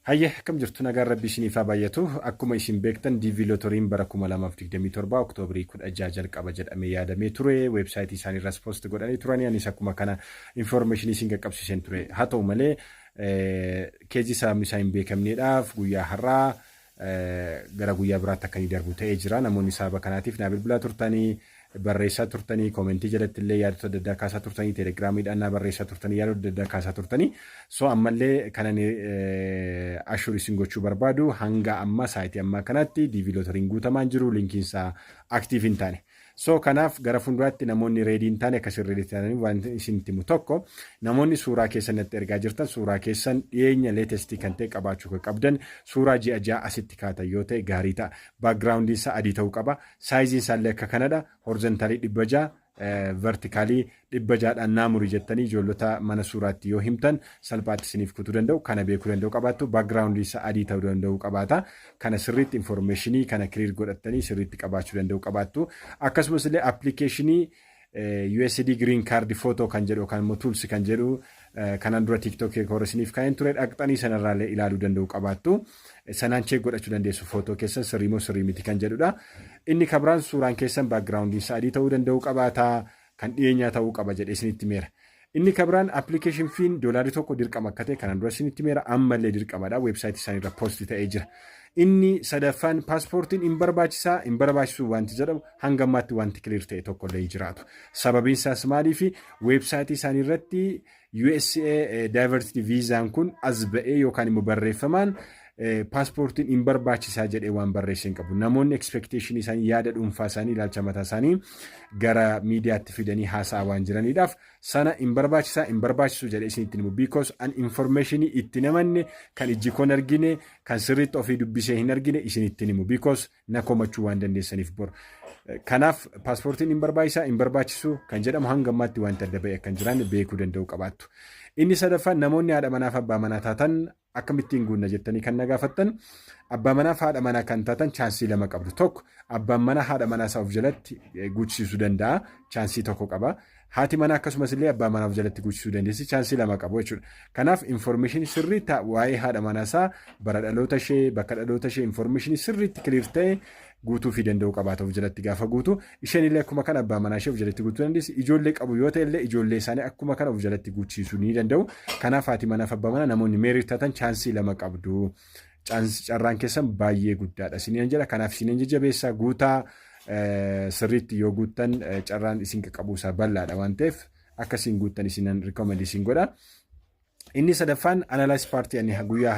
Hayya akkam jirtu nagaan rabbii isiniif haa baay'atu akkuma isin beektan DV Lotteriin bara 2027 Oktoobarii 16 jalqaba jedhamee yaadamee ture weebsaayitii isaanii irratti poost godhanii turanii anis akkuma kana information isin qaqqabsiiseen ture haa ta'u malee keejii sababni isaa hin beekamneedhaaf guyyaa har'aa gara guyyaa biraatti akka inni darbu ta'ee jira namoonni sababa kanaatiif naa bilbilaa turtanii barreessaa turtanii koomentii jalatti illee yaadota adda addaa kaasaa turtanii teelegiraamiidhaan naa barreessaa turtanii yaadota adda addaa kaasaa turtanii so ammallee kanan ashur isin gochuu barbaadu hanga amma saayitii ammaa kanatti DV Lotteriin guutamaan jiru linkiinsaa aktiiv hin taane so kanaaf gara fuulduraatti namoonni reedii hin taane akkasii reedii taananii waan isin timu tokko namoonni suuraa keessanitti ergaa jirtan suuraa keessan dhiyeenya leetestii kan ta'e qabaachuu qabdan suuraa ji'a asitti kaatan yoo ta'e gaarii ta'a baakgiraawundiin isaa adii ta'uu qaba saayiziin isaallee akka kanadha horizontalii 600 vertikaalii 600dhaan naamuri jettanii ijoollota mana suuraatti yoo himtan salphaatti isiniif kutuu danda'u kana beekuu danda'u qabaattu baakgiraawundii isaa adii ta'uu danda'u qabaata kana sirriitti informationii kana kiliir godhattanii sirriitti qabaachuu danda'u qabaattu akkasumas illee appilikeeshinii USD Green Card Photo kan jedhu kan immoo Tools kan jedhu kanan dura TikTok koorasiniif kan ture dhaqxanii sanarraallee ilaaluu danda'u qabaattu sanaan cheek godhachuu dandeessu footoo keessan sirrii moo sirrii miti kan jedhudha inni kabiraan suuraan keessan baakgiraawundii isaa adii ta'uu danda'u qabaata kan dhiyeenyaa ta'uu qaba jedhee isinitti meera inni kabiraan appilikeeshin fiin $1 dirqama akka ta'e kanan dura isinitti meera ammallee dirqamadha weebsaayitii isaanii irra poosti ta'ee jira inni sadaffaan paaspoortiin hin barbaachisu wanti jedhamu hanga ammaatti wanti kiliir ta'e tokko illee jiraatu sababiin isaas maaliif weebsaayitii isaanii irratti USA Diversity Viizaan kun as ba'ee yookaan immoo barreeffamaan paaspoortiin hin barbaachisaa jedhee waan barreessin qabu namoonni expectation isaanii yaada dhuunfaa isaanii ilaalcha mataa isaanii gara miidiyaatti fidanii haasa'aa waan jiraniidhaaf sana hin barbaachisu jedhee isinitti himu because an information itti namanne kan ijji koon argine kan sirriitti ofii dubbisee hin argine isinitti himu because na komachuu waan dandeessaniif bor kanaaf paaspoortiin hin barbaachisu kan jedhamu hanga ammaatti waan adda ba'e kan jiran beekuu danda'u qabaattu inni sadaffaan namoonni haadha manaaf abbaa manaa taatan akkamittiin guunna jettanii kan nagaafattan abbaa manaaf haadha manaa kan taatan chaansii lama qabdu tokko abbaan manaa haadha manaa isaa of jalatti guuchisiisuu danda'a chaansii tokko qaba haati manaa akkasumas illee abbaa manaa of jalatti guuchisuu dandeessi chaansii lama qabu jechuudha kanaaf information sirrii waa'ee haadha manaa isaa bara dhaloota ishee bakka dhaloota ishee information sirriitti kiliir ta'e guutuu fi danda'u qabaata of jalatti gaafa guutu isheen illee akkuma kana abbaa manaa ishee of jalatti guutuu dandeessi ijoollee qabu yoo ta'e illee ijoollee isaanii akkuma kana of jalatti guuchisuu ni danda'u kanaaf haati manaaf abbaa manaa namoonni meerii taatan chaansii lama qabdu carraan keessan baay'ee guddaadha isiniin jedha kanaaf isiniin jajjabeessaa guutaa sirriitti yoo guuttan carraan isin qaqqabuusaa bal'aadha waan ta'eef akkasiin guuttan isinan rikoomendii isin godha inni sadaffaan analyze paartii ani guyyaa